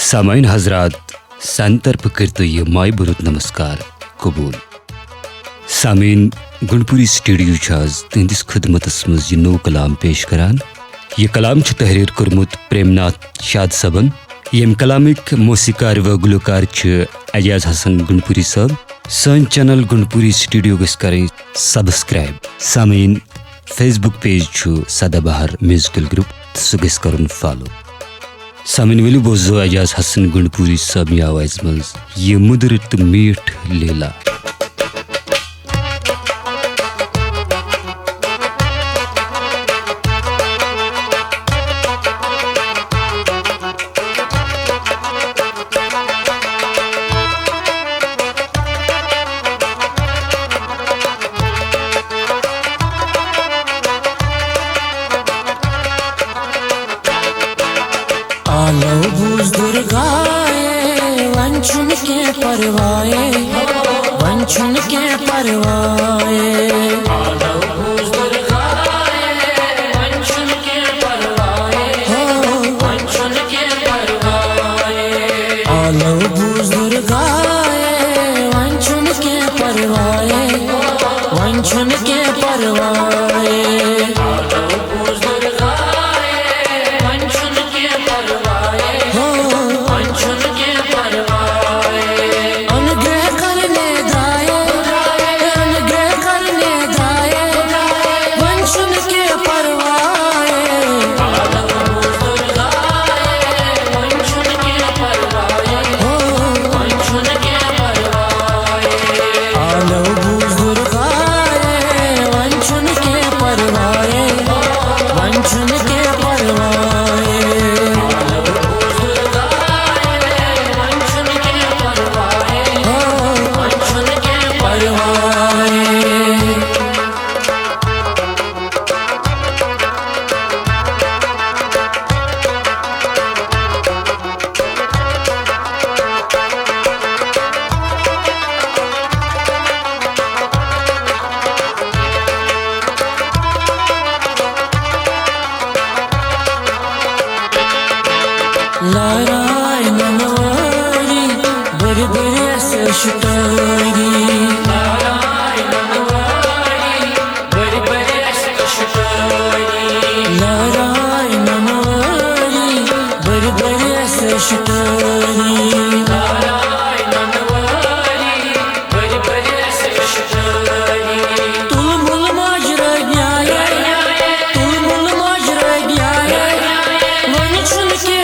सामाइन हजरात सान तरफ करते ये माय बुरुत नमस्कार कबूल सामीन गुणपुरी स्टूडियो छाज तिंदिस खिदमतस मज ये नो कलाम पेश करान। ये कलाम छ तहरीर कुरमुत प्रेमनाथ शाद सबन। यम कलामिक मौसीकार व गुलकार छ एजाज हसन गुणपुरी सब। सन चैनल गुणपुरी स्टूडियो गस करें सब्सक्राइब। सामीन फेसबुक पेज छ सदाबहार म्यूजिकल ग्रुप सु गस करन फॉलो। सामीन वेलु बोझो एजाज हसन गुणपुरी सब या आवाज मज ये मुदर त मीठ लीला। आलो बूझ दुर्गाए वंचुन के परवाए वंचुन के परवाए। आलो बूझ दुर्गाए वंचुन के परवाए वंचुन के परवाए। आलो बूझ दुर्गाए वंचुन के परवाए वंचुन के परवाए। लाराय ननवारी बड़े बड़े से शुटारी। लाराय ननवारी बड़े बड़े से शुटारी। लाराय ननवारी बड़े बड़े से शुटारी। लाराय ननवारी बड़े बड़े से शुटारी। तुलमुल माजरा न्याय तुलमुल माजरा न्याय वंचुन के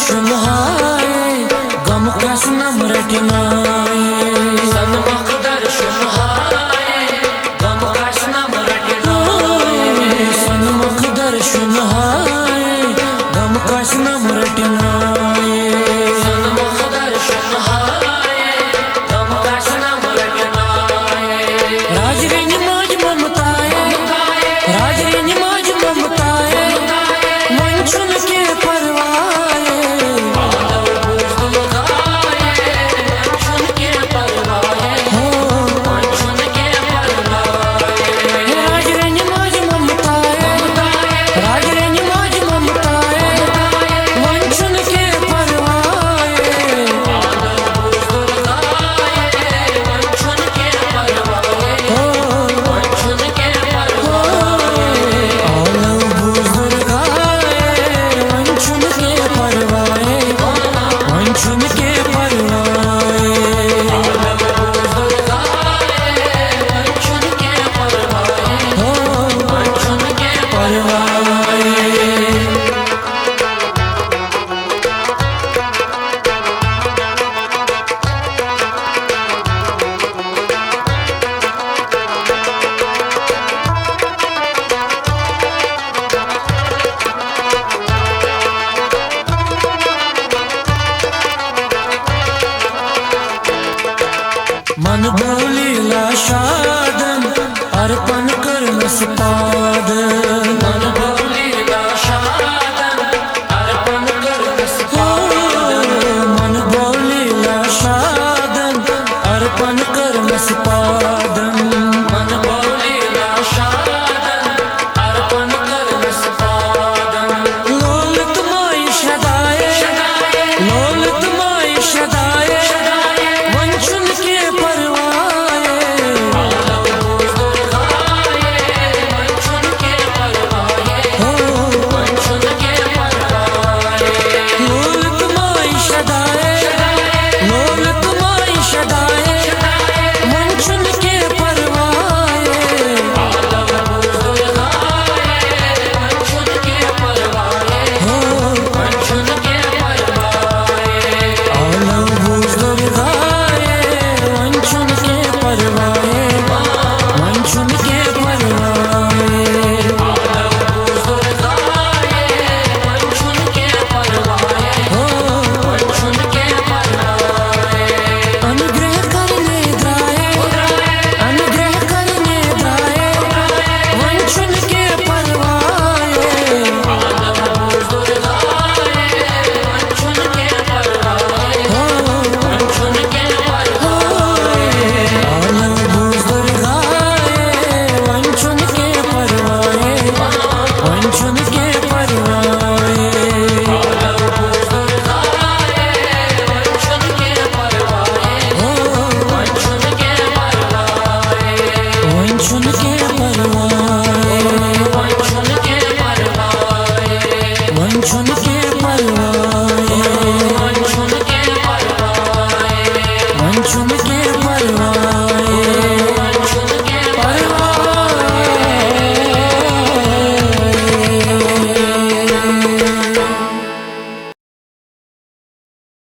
शुनहाए गम कस नम रटनाए सनमखदर शुनहाए गम कस नम रटनाए सनमखदर शुनहाए गम कस नम रटनाए सनमखदर शुनहाए गम कस नम रटनाए राजरेन माज ममताए राजरेन माज ममताए मंचुन के परवाए मंचुन के परवाए हो मंचुन के परवाए राजरेन माज ममताए राजरेन माज ममताए मंचुन के परवाए मंचुन के परवाए हो मंचुन के परवाए आलम बुजुर्गाए मंचुन के परवाए मंचुन के परवाए आलम बुजुर्गाए मंचुन के परवाए हो मंचुन के परवाए मन बोलीला शादन अर्पण कर नसपाद मन बोलीला शादन अर्पण कर नसपाद मन बोलीला शादन अर्पण कर नसपादन मन बोलीला शादन अर्पण कर नसपादन लोलत माई शदाए लोलत माई शदाए मंचुन के परवाए मंचुन के परवाए हो मंचुन के परवाए लोलत माई शदाए लोलत माई शदाए मंचुन के परवाए मंचुन के परवाए हो मंचुन के परवाए आलम बुजुर्गाए मंचुन के परवाए मंचुन के परवाए आलम बुजुर्गाए मंचुन के परवाए हो मंचुन के परवाए अनुग्रह करने द्राए अनुग्रह करने द्राए मंचुन के परवाए आलम बुजुर्गाए मंचुन के परवाए हो मंचुन के परवाए आलम बुजुर्गाए मंचुन के परवाए मंचुन के परवाए आलम बुजुर्गाए मंचुन के परवाए हो मंचुन के परवाए मंचुन के परवाए मंचुन के परवाए मंचुन